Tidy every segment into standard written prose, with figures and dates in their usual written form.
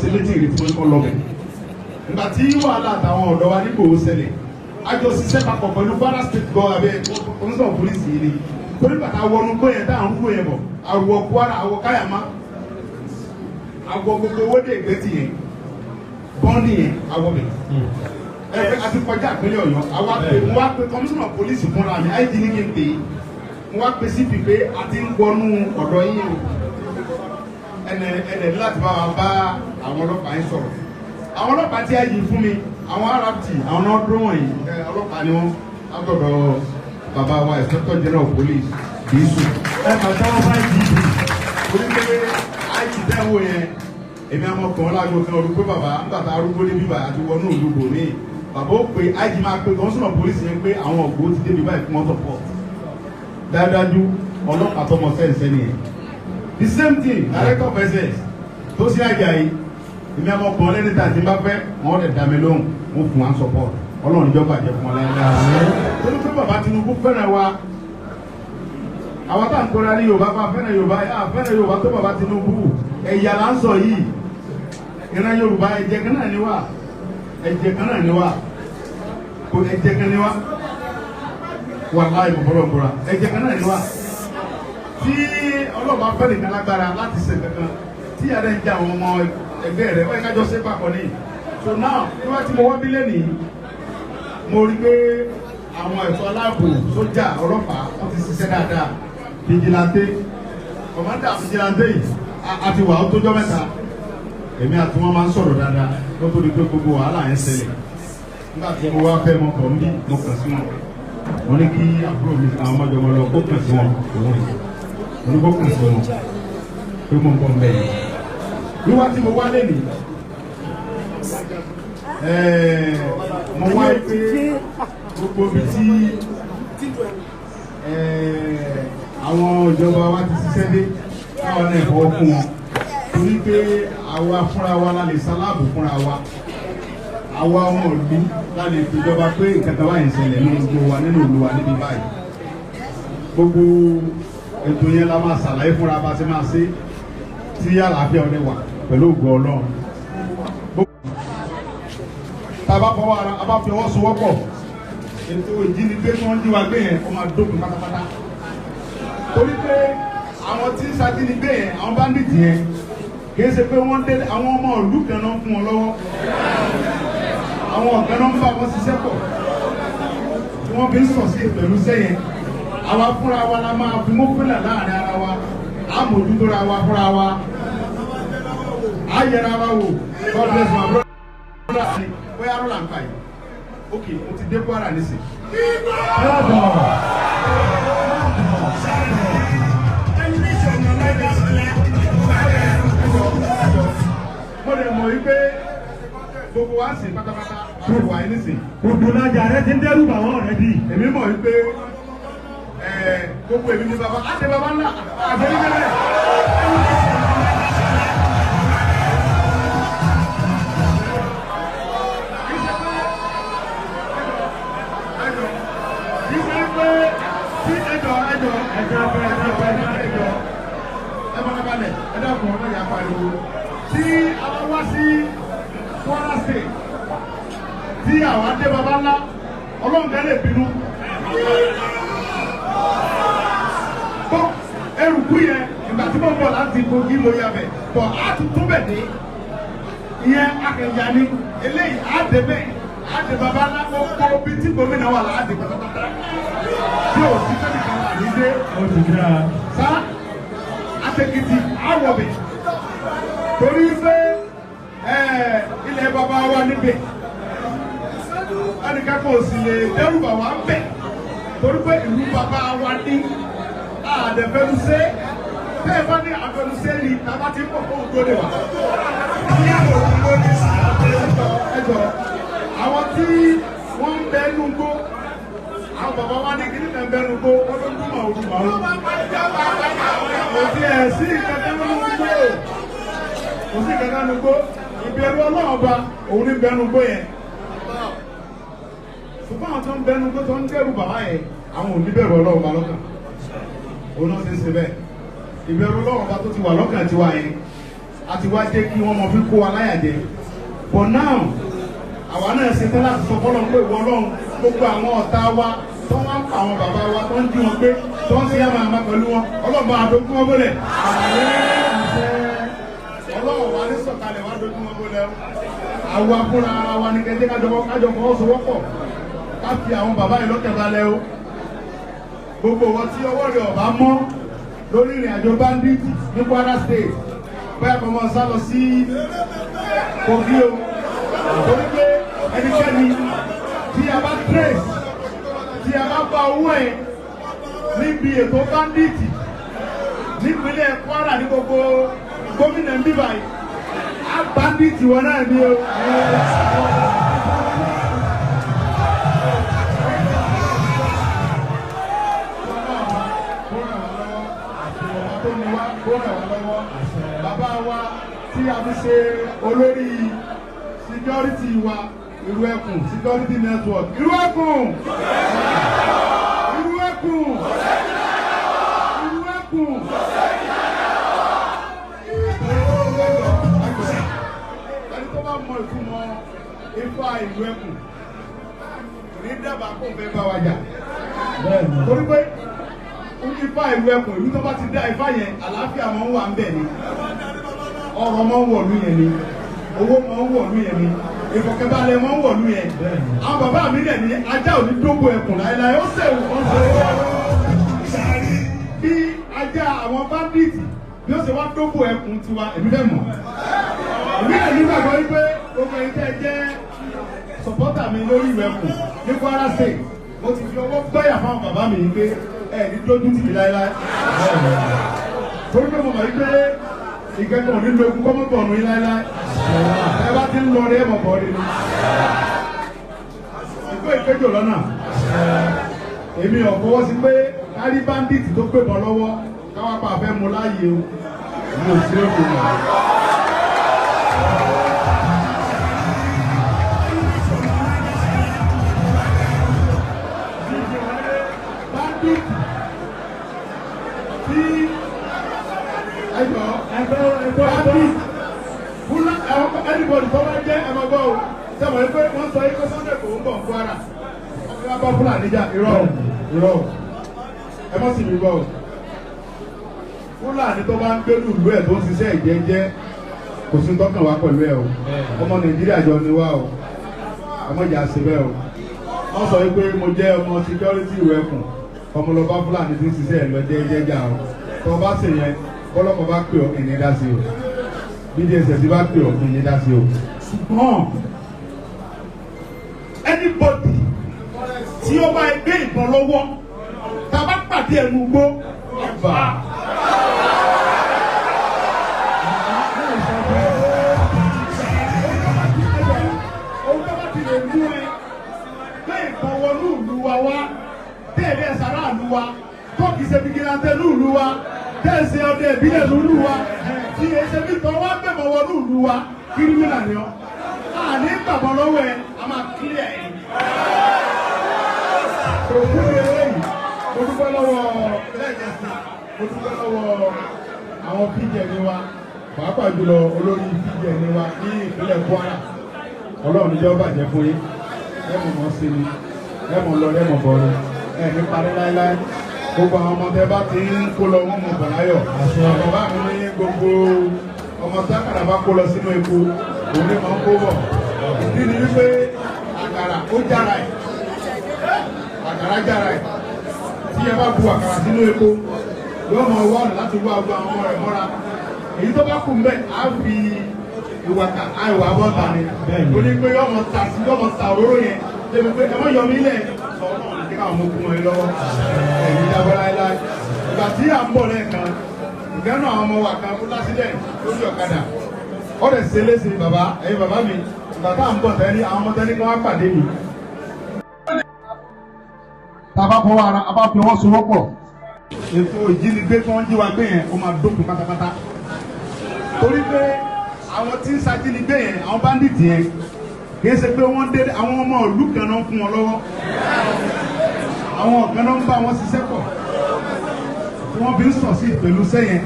Sẹ́lẹ̀tì rẹ̀ fún ẹ̀kọ́ lọ́bẹ̀. Ìgbà tí wàhálà àtàwọn ọ̀dọ́ wa nígbò ó ṣẹlẹ̀, àjọ ṣiṣẹ́ papọ̀ pẹ̀lú Kwara State gọ́ọ̀ abẹ́ oníṣòwò polisi yìí ni. Torí bàtà wọnú gbé yẹn dáhùn gbé yẹn bọ̀, àwọ̀ Kwara, àwọ̀ Káyàmá, àwọ̀ gbogbo owó dé ìgbẹ́tì yẹn, bọ́ọ̀nì yẹn, àwọ̀ bẹ̀. Àti kọjá ìpínlẹ̀ Ọ̀yọ́, àwa pé mo wá pé kọmíṣánná polisi fúnra mi, àìdí ní kí n pè é, mo wá pé síbi pé a ti ń wọnú ọ̀dọ́ yín o. Ẹnẹ̀ láti bá wa bá àwọn ọlọ́pàá yín sọ̀rọ̀. Àwọn ọlọ́pàá tí a yìí fún mi, àwọn RRT, àwọn náà dúró wọ̀nyí, ọlọ́pàá ni wọ́n látọ̀dọ̀ bàbá wa Inspector General of Police kìí sùn. Bàtà wọn bá yìí bì. Orí pé àìsí dẹ́wọ̀ yẹn, èmi àmọ́ kàn án lágbo kan orúkọ bàbá nígbà tá arúgbó débi báyìí àti wọnú òdòdó ní. Bàbá ó pe àìsí máa pe kọ́ńsọ̀nà polisi yẹn pé àwọn ògbó ti débi báyìí fún wọn support. Dájúdájú ọlọ́pàá tọmọ sẹ́ǹsẹ́ nìyẹn. The same thing, director of SS, tó sí àjà yìí, èmi àmọ́ kàn án lẹ́ni tàbí bá fẹ́, wọ́n lè dá mi lóhùn, wọ́n fún wa support. Ọlọ́run ìjọba jẹ fún ọ láyé. Torí pé bàbá Tinubu fẹ́ràn wa. Àwọn tá à ń kóra ní Yorùbá bá fẹ́ràn Yorùbá, fẹ́ràn Yorùbá tó bàbá Tinubu. Ẹ̀yà là ń sọ yìí. Ìran Yorùbá ẹ̀jẹ̀ kan náà ni wá. Ẹ̀jẹ̀ kan náà ni wá. Kò ẹ̀jẹ̀ kan ni wá. Wàláhì ìmọ̀fọ́lọ́gbọ́ra. Ẹ̀jẹ̀ kan náà ni wá. Tí ọlọ́ba fẹ́ nìkan lágbára láti ṣe kankan, tí yàrá ń jẹ àwọn ọmọ ẹgbẹ́ rẹ̀, wọ́n yẹ kájọ ṣe papọ̀ ní. So now, bí wọ́n ti mọ wọ́n bí lẹ́nìí, mo rí pé àwọn ẹ̀ṣọ́ aláàbò sójà ọlọ́pàá wọ́n ti ṣiṣẹ́ dáadáa. Fìjìláńtẹ́, kọ̀mọ́dà fìjìláńtẹ́ yìí àti wà ó tójọ́ mẹ́ta. Èmi àti wọn máa ń sọ̀rọ̀ dáadáa ló tó di pé gbogbo wàhálà yẹn ṣẹlẹ̀. Nígbà tí mo wá fẹ́ mọ kọ̀ ń bí mo kàn sí wọn. Mo ní kí àbúrò mi àwọn ọmọdé wọn lọ kó kàn sí wọn òun rè. Mo ní kó kàn sí wọn pé mo ń bọ̀ mbẹ́ yìí. Wíwá tí mo wá lẹ́nìí, mo wá pé gbogbo ibi tí àwọn ìjọba wa ti ṣiṣẹ́ dé káwọn náà fọwọ́ fún wọn torí pé àwa fúnra wa la lè sáláàbò fúnra wa àwa ọmọ ìlú la lè fìjọba pé ìkẹta báyìí ń ṣẹlẹ̀ nínú gbogbo wa nínú ìlú wa níbi báyìí gbogbo ètò yẹn la máa ṣàlàyé fúnra bá ṣe máa ṣe tí àlàáfíà ọdẹ wà pẹ̀lú ògo Ọlọ́run. Tá a bá fọwọ́ ara a bá fi ọwọ́ sowọ́pọ̀ ètò ìjínigbé tí wọ́n jí wa gbé yẹn ó máa dópin pátápátá torí pé àwọn tí ń ṣajínigbé yẹn àwọn báńdíìtì yẹn kì í ṣe pé wọ́n dé àwọn ọmọ ìlú kan náà fún wọn lọ́wọ́ àwọn ọ̀gá náà ń bá wọn ṣiṣẹ́ pọ̀ tí wọ́n fi ń sọ̀ sí ìpẹ̀lú sẹ́yìn àwa fúnra wa la máa fi mọ́fúnlẹ̀ láàrin ara wa àmójútó ra wa fúnra wa àyẹ̀ra wa wò God bless my brother bóyá ló là ń pa yìí ok mo ti dé Kwara nísìn. mo lè mọ̀ wípé gbogbo wa ń sìn pátápátá àti wà yín nísìn. Òdùnàjà rẹ ti ń dẹ́rù bà wọ́n rẹ bí. Èmi mọ̀ wípé gbogbo èmi ní bàbá àti bàbá ńlá àti ẹni bẹ́ẹ̀. Tí a wá sí Kwara State tí àwọn adé bàbá ńlá Ọlọ́run lè bínú. Bọ́ ẹrùkú yẹn ìgbà tí mo bọ̀ láti Kogi ló yà bẹ̀ bọ̀ á tún tún bẹ̀ dé ìyẹn akẹ̀yà ni eléyìí á dé bẹ́ẹ̀ á dé bàbá ńlá kó bí tí gómìnà wà láti pátápátá tí ò sí sẹ́ni kan wà ní dé. Sá àtẹ̀kìtì á wọ̀ bẹ̀ torí pé ilẹ̀ bàbá wa níbẹ̀ ẹnìkan kò sì lè dẹ́rù bà wá bẹ̀ torí pé ìlú bàbá wa ní àdẹ̀fẹ́nusẹ́ bẹ́ẹ̀ bá ní àfẹnusẹ́ rí tàbá tí ń bọ̀ fún ògbó lè wà. ẹjọ́ àwọn tí wọ́n ń bẹ nínú gbó àwọn bàbá wa ní kíní kan bẹ nínú gbó wọ́n ló ń dúnmọ̀ òdùmọ̀ òun. kò sí ẹ̀ sí ìkẹ́kẹ́ nínú gbó kò sí ìkẹ́kẹ́ nínú gbó ìbẹ̀rù Ọlọ́run ọba òun ní bẹ́ẹ̀ nínú gbó yẹn. ṣùgbọ́n àwọn tó ń bẹ nínú gbó tó ń dẹ́rù bàbá yẹn àwọn ò ní bẹ̀rù Ọlọ́run ọba lọ́kàn òun náà ti ń ṣe bẹ́ẹ̀ ìbẹ̀rù Ọlọ́run ọba tó ti wà lọ́kàn tiwa yẹn àti wá jẹ́ kí wọ́n mọ fi kó aláyàjẹ́ but now àwa náà ṣe tán láti sọ fọ́lọ́n pé ìwọ Ọlọ́run gbogbo àwọn ọ̀tá wa tó wá ń pa àwọn bàbá wa tó ń jí wọn pé tó ń ṣe àmà pẹ̀lú wọn Ọlọ́run àdókún wọn bólẹ̀ Ọlọ́run wa ní sọ̀kalẹ̀ wá dókún wọn bólẹ̀ àwa fúnra ara wa ní kẹjẹ kájọ fọwọ́sowọ́pọ̀ ká fi àwọn bàbá yìí lọ́kẹ̀ balẹ̀ o gbogbo wọn tí ọwọ́ rẹ̀ ọ̀bá mọ́ lórí ìrìn àjò bandit ní Kwara State bóyá kò mọ̀ sá lọ sí Kogi o torí pé ẹnikẹ́ni tí a bá trace tí a bá gba owó ẹ̀ níbi ètò bandit nípínlẹ̀ Kwara ní gbogbo gómìnà ń bíbà yìí á bandit wọn náà ní o. Bàbá wa tí a fi ṣe olórí security wa Ìlú Ẹkùn security network Ìlú Ẹkùn Ìlú Ẹkùn Ìlú Ẹkùn ẹni tó bá mọ ìtumọ̀ Ifá Ìlú Ẹkùn ní dábàá kó fẹ́ bá wa jà torí pé Ifá Ìlú Ẹkùn ìlú tó bá ti dá Ifá yẹn àlàáfíà máa ń wà ń bẹ̀ ni ọrọ̀ máa ń wọ̀lú yẹn ni owó máa ń wọ̀lú yẹn ni ìfọ̀kànbalẹ̀ máa ń wọ̀lú yẹn àwọn bàbá mi dẹ̀ ní ajá ò ní dógò ẹkùn láéláé ó sẹ̀wù kan sọ̀rọ̀ bí ajá àwọn báńdíìtì bí ó ṣe wá dógò ẹkùn tiwa èmi fẹ́ mọ̀ èmi dẹ̀ nígbàgbọ́ wípé gbogbo ẹni tẹ́ jẹ́ sọ̀pọ́tà mi lórí Ìlú Ẹkùn ní Kwara State mo ti fi ọwọ́ gbọ́yà fáwọn bàbá mi yìí pé ní lójú tì mí láéláé torí pé mo mọ̀ wípé ìkẹ́kọ̀ọ́ nílò ikú kọ́mọ́tò ọ̀nà yín láéláé ẹ bá ti ń lọ rí ẹ̀mọ̀ bọ̀ nínú ìgbé ìkéjò lọ́nà èmi ò fọwọ́ sí pé kárí báńdíìtì tó gbébọn lọ́wọ́ káwá pa àfẹ́ mu láàyè o mi ò sí òkè mọ́. Anybody tó bá jẹ́ ẹ̀mọ́ gbọ́ o sẹ́wọ̀n pé wọ́n sọ yìí pé Sunday kò ń bọ̀ Kwara ọmọ yà bá Fúlàní jà irọ́ ẹ mọ́ sì mí gbọ́ o Fúlàní tó bá ń gbé lùlú ẹ̀ tó ń ṣiṣẹ́ ìjẹ́jẹ́ kò sí tọ́kàn wá pẹ̀lú ẹ̀ o ọmọ Nàìjíríà jọ ni wá o ọmọ ìjà sí bẹ́ẹ̀ o wọ́n sọ yìí pé mo jẹ́ ọmọ security Ìlú Ẹkùn ọmọlọ́ba Fúlàní tí ń ṣiṣẹ́ ẹ̀ lọ jẹ́jẹ́ o tó bá ṣe yẹn kọ́lọ́kọ̀ bá pè ọ́ kìíní dá sí o BDSS bá pè ọ́ kìíní dá sí o ṣùgbọ́n anybody tí ó bá gbé ìbọn lọ́wọ́ tá a bá pàdé ẹnu gbó ọba. ohun tó bá ti lè mú ẹ gbé ìbọn wọnú ìlú wa wá tẹ̀lé ẹ̀sára ìlú wa tó kìí ṣe bìgìláńtẹ́ ní ìlú wa tẹ̀sí ọdẹ ìbílẹ̀ ní ìlú wa tí ẹsẹ̀ bí tọ́ wá gbẹ̀mọ̀ wọnú ìlú wa kírímìnà ni ọ́ àní gbàgbọ́ lọ́wọ́ ẹ a máa kílẹ̀ ẹ̀. òkú eléyìí mo dúpẹ́ lọ́wọ́ lẹ́ẹ̀kẹ́sì mo dúpẹ́ lọ́wọ́ àwọn píjẹ̀ni wa pàápàá jùlọ olórí píjẹ̀ni wa ní ìpínlẹ̀ Kwara Ọlọ́run níjọ́ bàjẹ́ fún yín ẹ̀mọ̀ mọ́ sí ni ẹ̀mọ̀ lọ ẹ̀mọ̀ bọ̀ ni ẹ̀ ní parí láéláé gbogbo àwọn ọmọdé bá ti ń kó lọ wọn mọ̀ bọ̀láyọ̀ ọ̀pọ̀ bá mi ní gbogbo ọmọ sákàrà bá kó lọ sínú epo òun ní máa ń kó bọ̀ ìdí ni wípé àkàrà ó jára ẹ̀ àkàrà jára ẹ̀ tí ẹ bá bu àkàrà sínú epo yóò mọ wá ọ̀nà láti wá gbogbo àwọn ọmọ rẹ̀ mọ́ra èyí tó bá kù mbẹ́ á fi ìwàkà àìwà bọ́ta ni ó ní pé yóò mọ ta òróró yẹn débi pé ẹ mọ yọ mí lẹ̀ sọ ọlọ́run kí káwọn ọmọ ogun ẹ lọ́wọ́ ẹ̀yìn ìjábọ̀ láéláé ìgbà tí à ń bọ̀ lẹ́ẹ̀kan ìgbẹ́nu àwọn ọmọ wa kan fún lásìdẹ̀ǹt lórí ọ̀kadà ó lè ṣe léṣe bàbá ẹ̀yin bàbá mi ìgbà tá à ń bọ̀ tẹ́lẹ̀ àwọn ọmọ tẹ́lẹ̀ kan wá pàdé mi. tàbá fọwọ́ ara a bá fi wọ́n sowọ́pọ̀ ètò ìjínigbé tí wọ́n jí wa gbé yẹn ó máa dópin pátápátá torí pé àwọn tí ń ṣajínigbé yẹn àwọn báńdíìtì yẹn kìí ṣe pé wọ́n dé àwọn ọmọ ìlú kan náà fún wọn lọ́wọ́ àwọn kan náà ń bá wọn ṣiṣẹ́ pọ̀ tí wọ́n fi ń sọ̀ sí pẹ̀lú sẹ́yìn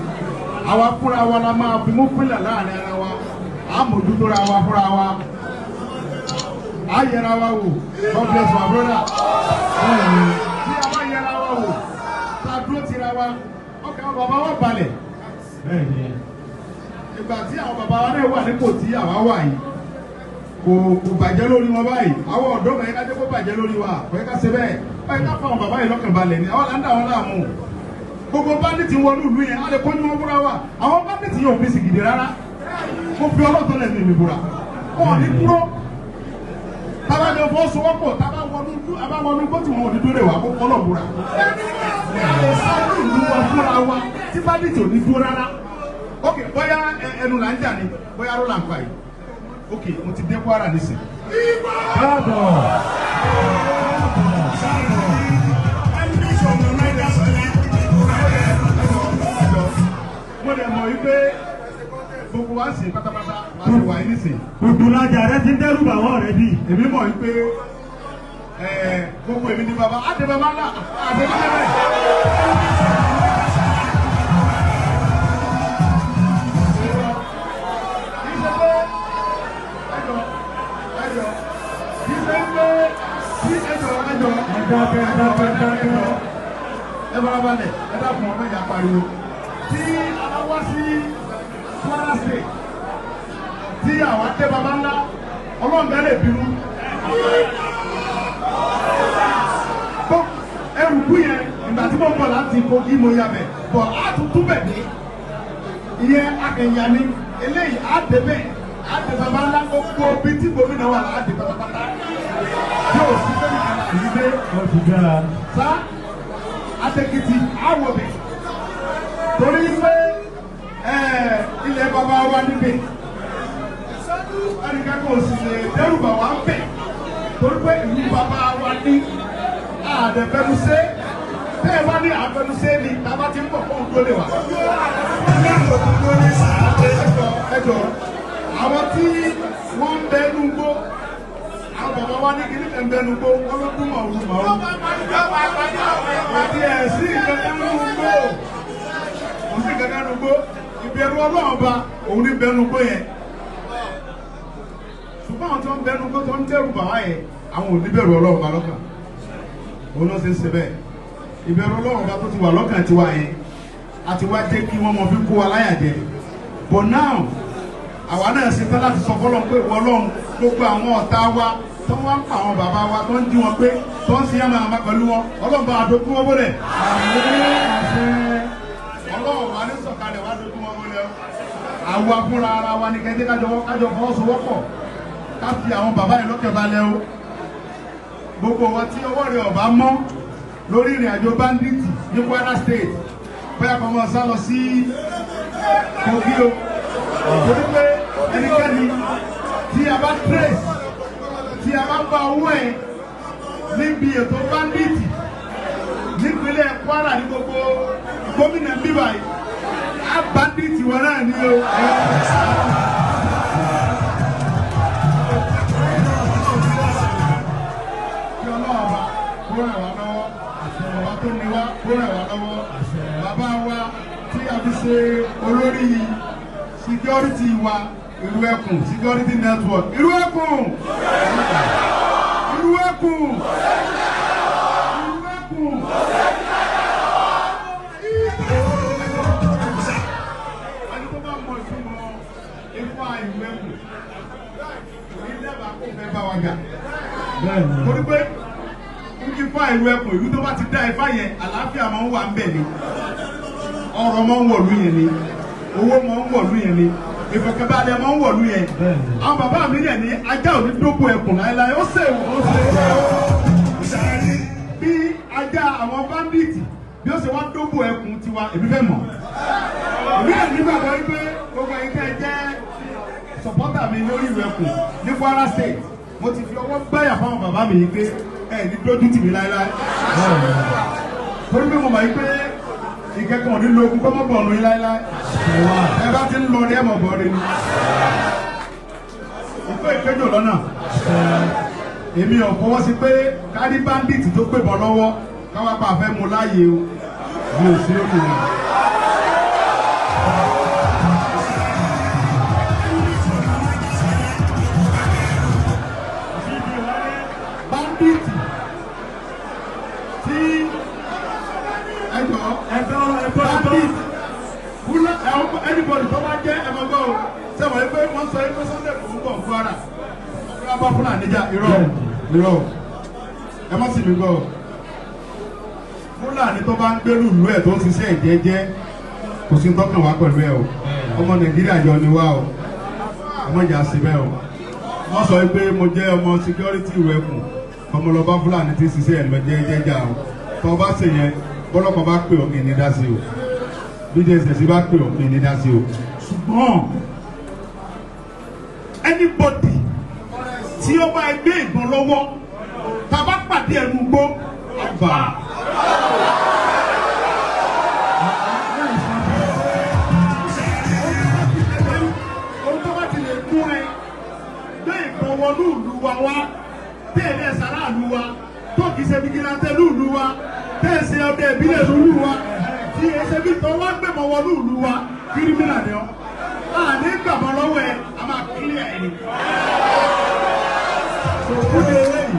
àwa fúnra wa la máa fi mú pínlẹ̀ láàrin ara wa a mójútó ra wa fúnra wa a yẹra wa wò God bless my brother tí a bá yẹra wa wò tá a dúró tira wa ọkàn bàbá wa balẹ̀ ìgbà tí àwọn bàbá wa náà wà nípò tí àwa wà yìí kò bàjẹ́ lórí wọn báyìí àwọn ọ̀dọ́ kan yẹn ká jẹ́ kó bàjẹ́ lórí wa kò yẹ ká ṣe bẹ́ẹ̀ báyìí ká fa àwọn bàbá yìí lọ́kàn balẹ̀ ni àwọn là ń dà wọn láàmú gbogbo banditi wọnú ìlú yẹn a lè kó ní wọn búra wa àwọn banditi yóò fi sìgìdì rárá mo fi ọlọ́tọ̀ lẹ́nu mi búra wọn ò ní dúró tábà jọ fọ́ sowọ́pọ̀ tábà wọnú gbọ́tù wọn ò ní dúró wa kó kọ́lọ̀ búra sáájú ìlú wa fúnra wa tí banditi ò ní dúró rárá ok bóyá ẹnu là ń jà ní bóyá ló là ń pa yìí ok mo ti dé Kwara nísìn. mo lè mọ̀ wípé gbogbo wa sì pátápátá wà sí wà yín nísìn. Òdùlajà rẹ ti ń dẹ́rù bà wọ́n rẹ bí. èmi mọ̀ wípé gbogbo èmi ní baba á dé baba ńlá àti ẹgbẹ́ bẹ́ẹ̀. ẹ bá balẹ̀ ẹ dá fún ọmọ ìyá pariwo tí a bá wá sí Kwara State tí àwa tẹ baba ńlá ọlọ́run bẹ́ẹ̀ lè bínú. ẹrù kú yẹn ìgbà tí mo bọ̀ láti Kogi mo yà bẹ̀ bọ̀ á tuntun bẹ̀ ní ìyẹn akẹ̀yà ni eléyìí á dé bẹ́ẹ̀ á dé baba ńlá gbogbo bí tí gómìnà wà á dé pátápátá yóò sí sẹ́ni kan àyè dé Ọ̀dùgá. sá Adékìtì àwọ̀ bẹ̀ torí pé ilẹ̀ bàbá wa níbẹ̀ ẹnìkan kò sì lè dẹ́rù bà wá bẹ̀ torí pé ìlú bàbá wa ní àdẹ̀fẹ́nusẹ́ bẹ́ẹ̀ bá ní àfẹnusẹ́ ni tábà ti ń bọ̀ fún òǹdó lè wà. ẹjọ́ àwọn tí wọ́n ń bẹ nùgbó àwọn bàbá wa ní kíní kan bẹ nùgbó wọ́n ló dún màwùrù màwùrù. àti ẹ̀sìn kankan nùgbó kò sí kankan nùgbó ìbẹ̀rù Ọlọ́run ba òun ní bẹ nùgbó yẹn. ṣùgbọ́n àwọn tí wọ́n ń bẹ nùgbó tó ń dẹ́rù bàbá yẹn àwọn ò ní bẹ̀rù Ọlọ́run ba lọ́kàn òun ló ṣe ń ṣe bẹ́ẹ̀ ìbẹ̀rù Ọlọ́run bá tó ti wà lọ́kàn tiwa yẹn àti wá jẹ́ kí wọ́n mọ fi kó wa láyà jẹ but now àwa náà ṣe tán láti sọ fọlọ́n pé ìwọ Ọlọ́run gbogbo àwọn ọ̀tá wa tó wá ń pa àwọn bàbá wa tó ń jí wọn pé tó ń ṣe yàmà àmà pẹ̀lú wọn Ọlọ́run bá wa dókú wọn bọ́lẹ̀ Ọlọ́run wa ní sọ̀kalẹ̀ wa dókú wọn bọ́lẹ̀ àwa fúnra ara wa ní kẹ́kẹ́ kájọ fọwọ́sowọ́pọ̀ ká fi àwọn bàbá yẹn lọ́kẹ̀ balẹ̀ o gbogbo wa tí ọwọ́ rẹ̀ ọ̀bá mọ́ lórí ìrìn àjò banditi ní Kwara State bóyá kọ́ mọ́ sá lọ sí Kogi o torí pé ẹnikẹ́ni tí a bá trace tí a bá gba owó ẹ̀ níbi ètò banditi nípínlẹ̀ Kwara ní gbogbo gómìnà bíbá yìí á banditi wọn náà ní o. Bàbá wa tí a fi ṣe olórí security wa Ìlú Ẹkùn security network Ìlú Ẹkùn Ìlú Ẹkùn Ìlú Ẹkùn. ẹni tó bá mọ ìtumọ̀ Ifá Ìlú Ẹkùn ní dábàá kó fẹ́ bá wa jà torí pé Ifá Ìlú Ẹkùn ìlú tó bá ti dá Ifá yẹn àlàáfíà máa ń wà ń bẹ̀ ni ọrọ̀ máa ń wọ̀lú yẹn ni owó máa ń wọ̀lú yẹn ni ìfọ̀kànbalẹ̀ máa ń wọ̀lú yẹn àwọn bàbá mi yẹn ní ajá ò ní dógbò ẹkùn láéláé ó ṣe bí ajá àwọn báńdíìtì bí ó ṣe wá dógbò ẹkùn tiwa èmi fẹ́ mọ̀ èmi yẹn nígbàgbọ́ wípé gbogbo ẹ̀yin tẹ́ jẹ́ sọ̀pọ́tà mi lórí Ìlú Ẹkùn ní Kwara State mo ti fi ọwọ́ gbáyà fáwọn bàbá mi yìí pé ẹ ní dójú tì mí láéláé torí pé mo mọ̀ yìí pé ìkẹ́kọ̀ọ́ nílò ogun kọ́ mọ́ bọ̀ ọ̀nà yín láéláé ẹ bá ti ń lọ ní ẹ̀mọ̀ bọ̀ ọ́rẹ́ ni ìpé ìkéjò lọ́nà èmi ò fọwọ́ sí pé kárí báńdíìtì tó gbébọn lọ́wọ́ káwá pa àfẹ́ mu láàyè o mi ò sí òkè rẹ̀. sọ pé Sunday kò ń bọ̀ Kwara ọ̀gá bá fúnà níjà irọ́ ẹ má sì mí gbọ́ Fúlàní tó bá ń gbérù ìlú ẹ̀ tó ń ṣiṣẹ́ ìjẹ́jẹ́ kò sí tọ́kàn wá pẹ̀lú ẹ o ọmọ Nàìjíríà jọ ni wá o ọmọ ìjà sí bẹ́ẹ̀ o wọ́n sọ pé mo jẹ́ ọmọ security ìwẹ̀kùn ọmọ lọ bá Fúlàní tí ṣiṣẹ́ ẹ̀ lọ jẹ́jẹ́jà o tó bá ṣe yẹn bọ́lọ́pàá bá pè ọ́ kì í ní dá sí o BJS bá pè ọ́ kì í ní dá sí o ṣùgbọ́n anybody tí ó bá gbé ìbọn lọ́wọ́ tá a bá pàdé ẹnu gbó àbá. ohun tó bá ti lè mú ẹ gbé ìbọn wọnú ìlú wa wá tẹ̀lé ẹ̀sára ìlú wa tó kì í ṣe bíkínátẹ́ ìlú wa tẹ̀sí ọdẹ ìbílẹ̀ ìlú wa tí ẹsẹ̀ bí tọ́ wá gbẹ̀mọ̀ wọnú ìlú wa kírímìnà ni ọ́ àní gbàgbọ́ lọ́wọ́ ẹ a máa kílíà ẹ̀ ni. Òkúde eléyìí,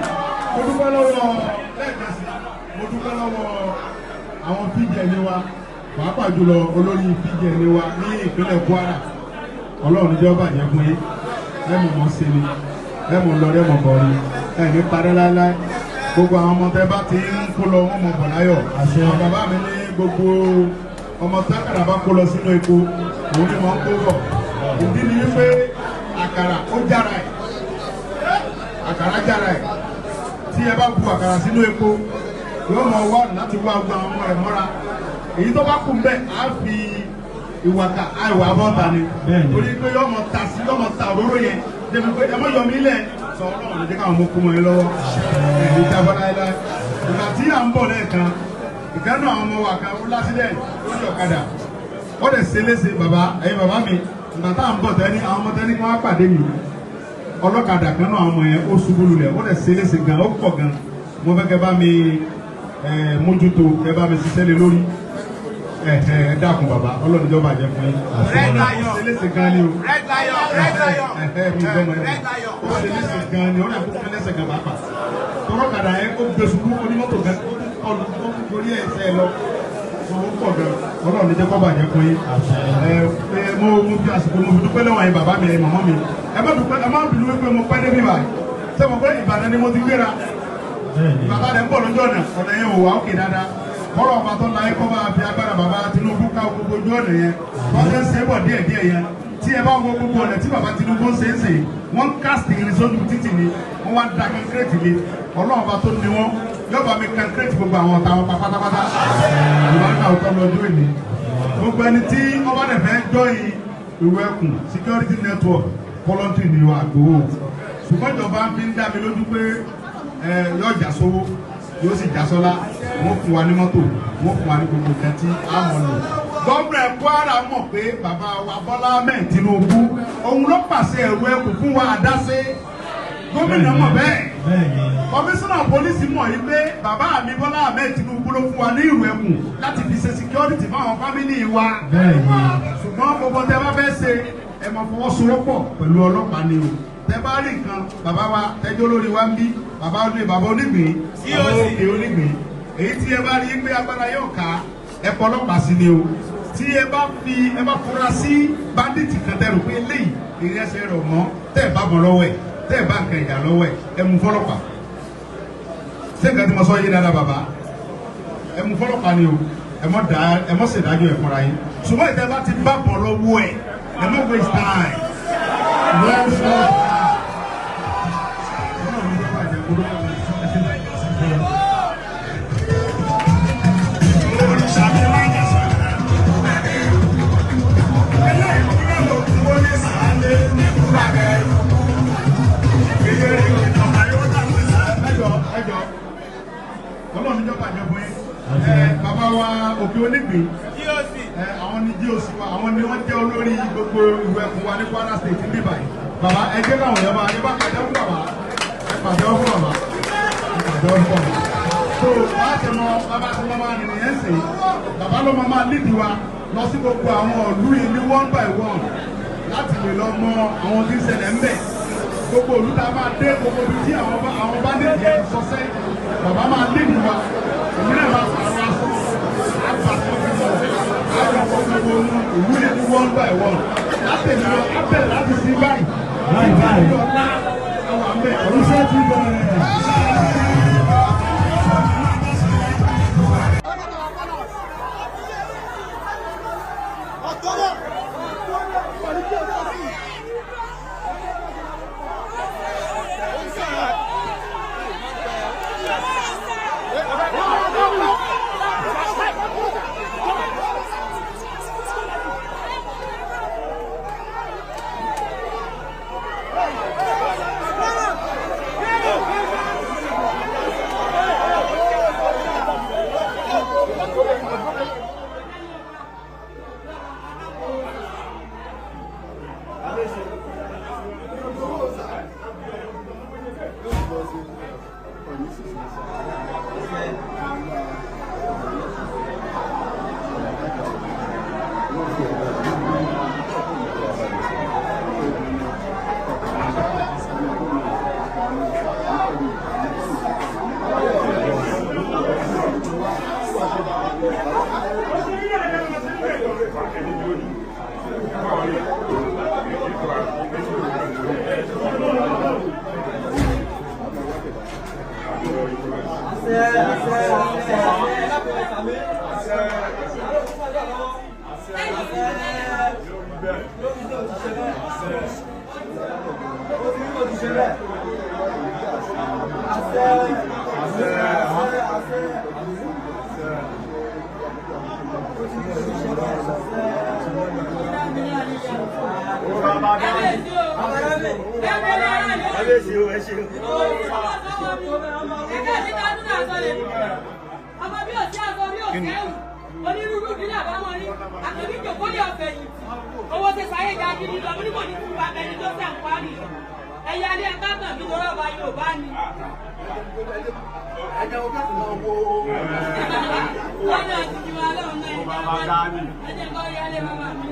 mo dúpẹ́ lọ́wọ́ lẹ́ẹ̀kan sí, mo dúpẹ́ lọ́wọ́ àwọn PJN wa, pàápàá jùlọ olórí PJN wa ní ìpínlẹ̀ Kwara. Ọlọ́run jẹ́ bàjẹ́ fún yín, ẹ̀mú mọ́ sí ni, ẹ̀mú lọ ẹ̀mú bọ̀ ni, ẹ̀mí parẹ́ láéláé. Gbogbo àwọn ọmọ tẹ bá ti ń kó lọ wọn mọ bọ̀ láyọ̀. Bàbá mi ní gbogbo ọmọ tákàrà bá kó lọ sínú epo, òun ni wọ́n kó bọ̀. Ìdí ni wípé àkàrà ó jára ẹ̀. Àkàrà jára ẹ̀ tí ẹ bá bu àkàrà sínú epo yóò mọ wá láti wá gba ọmọ rẹ̀ mọ́ra èyí tó bá kú bẹ́ẹ̀ á fi ìwàkà àìwà bọ́ta ni torí pé yóò mọ ta sí yóò mọ ta òróró yẹn débi pé ẹ mọ yọ mí lẹ̀ sọ ọlọ́run lè jẹ́ káwọn mọ kú mọ́ ẹ lọ́wọ́ ẹ̀ẹ́dì jábọ́ láéláé ìgbà tí à ń bọ̀ lẹ́ẹ̀kan ìkànnì àwọn ọmọ wa kan ó lásìlẹ̀ lórí ọ̀kadà ó lè ṣe léṣe bàbá ẹ̀yin bàbá mi ìgbà tá à ń bọ̀ tẹ́ni àwọn ọmọ tẹ́ni kan wá pàdé mi ọlọ́kadà kan náà ọmọ yẹn ó ṣubú lulẹ̀ ó lè ṣe léṣe gan ó pọ̀ gan mo fẹ́ kẹ́ bá mi mójútó kẹ́ bá mi ṣiṣẹ́ lé lórí ẹ dákun bàbá ọlọ́run ìjọba jẹ fún yín. Red Lion ó ṣe léṣe gan ni o. Red Lion Red Lion mi gbọ́mọ ẹ̀ ó ṣe léṣe gan ni ó rẹ̀ kó fẹ́ lẹ́sẹ̀ gan pàápàá tọrọkadà yẹn ó gbé ṣubú onímọ́tò gan ó torí ẹsẹ̀ lọ owó pọ̀ gan ọlọ́run ìjọba bàjẹ́ fún yín. mo fi àsìkò mo fi dúpẹ́ lọ́wọ́ yín bàbá mi màmá mi ẹ má bínú wípé mo pẹ́ débi báyìí sẹ́wọ̀n pé Ìbàdàn ni mo ti gbéra bàbá rẹ̀ ń bọ̀ lójú ọ̀nà yẹn ò wá òkè dáadáa kọ́rọ̀ ọba tó láyé kọ́ bá fi agbára bàbá Tinubu ká gbogbo ojú ọ̀nà yẹn wọ́n ṣe ń ṣe é bọ̀ díẹ̀díẹ̀ yẹn tí ẹ bá wo gbogbo ọ̀nà tí bàbá Tinubu ń ṣe é ṣe wọ́n cast irin sójú títì ni wọ́n wá da kankireti ni ọlọ́run ọba tó ní wọn yóò bá mi kankireti gbogbo àwọn ọ̀tá wọn pátápátá ìbáraká ọ̀tọ́ lọ́jọ́ ìní gbogbo ẹni tí ọba rẹ̀ fẹ́ jọyìn Ìwẹ̀kùn security network voluntary ni wà gbowó ṣùgbọ́n ìjọba fi ń dá mi lójú pé yóò jà sówó yóò sì já sọ́lá wọ́n fún wa ní mọ́tò wọ́n fún wa ní gbogbo nǹkan tí a mọ̀ lò. Gómìnà Kwara mọ̀ pé bàbá wa Bọ́lá Ahmed Tinubu òun ló pàṣẹ Ìwẹ̀kùn fún wa àdáṣe gómìnà mọ̀ bẹ́ẹ̀ kọmíṣánná pólísì mọ̀ yìí pé bàbá mi Bọ́lá Ahmed Tinubu ló fún wa ní Ìwẹ̀kùn láti fi ṣe security fún àwọn fámìlì wa ṣùgbọ́n gbogbo tẹ bá fẹ́ ṣe ẹ máa fọwọ́sowọ́pọ̀ pẹ̀lú ọlọ́pàá ni o tẹ bá rí nǹkan bàbá wa tẹjọ́ lórí wa ń bí bàbá onígbìn bàbá òkè onígbìn èyí tí ẹ bá rí pé agbára yóò ká ẹ pọ ọlọ́pàá sí ni o tí ẹ bá fura sí báńdíìtì kan tẹ rò pé eléyìí ìrẹsẹ̀ rẹ̀ mọ́ tẹ́ ẹ bá bọ̀ lọ́wọ́ ẹ̀ tẹ́ ẹ bá nǹkan ìjà lọ́wọ́ ẹ̀ ẹ mú fọlọ́pàá ṣé nǹkan tí mo sọ yé dáadáa bàbá ẹ mú fọlọ́pàá ni o ẹ mọ́ ṣèdájọ́ ẹ̀ fúnra yín ṣùgbọ́n ìtẹ́ bá ti bá bọ̀ lọ́wọ́ ẹ̀ ẹ mọ́ waste time. Bàbá wa Òkè Onígbìn àwọn ní GOC wa àwọn ni wọ́n jẹ́ olórí gbogbo Ìwẹ̀kùn wa ní Kwara State ní báyìí bàbá ẹgbẹ́ káwọn yẹn máa yẹba pàdé fún bàbá pàdé fún bàbá pàdé fún bàbá so láti mọ bàbá tí wọ́n máa rìn yẹn sè bàbá ló máa lídìí wa lọ sí gbogbo àwọn ìlú yìí ní one by one láti lè lọ mọ àwọn tí ń ṣẹlẹ̀ ń bẹ̀ gbogbo ìlú tá a máa dé gbogbo ibi tí àwọn bá lè jẹ sọsẹ́ bàbá máa lídìí wa èmi náà máa pàrọ̀ aṣọ àgbà tó fi mọ̀ àwọn ọmọ gbogbo ìlú yìí ní one by one. látẹ̀lé lọ abẹ́rẹ́ láti sí báyìí. Báyìí. Àwọn àmì ẹ̀ Iṣẹ́ ti bẹ̀rẹ̀. onírúurú ìdílé àbámọ́ ní àkàbí ìjòkó ní ọ̀fẹ́ yìí owó ti sáyé ga gidi lọ nígbà ní fún wa ẹni tó sàn parí ẹ̀yà ilé ẹ̀ka kan bí lọ́rọ̀ ọba Yorùbá ni. wọ́n náà ti ju wa lọ́wọ́ náà ẹ̀jẹ̀ kọ́ yálé bàbá mi.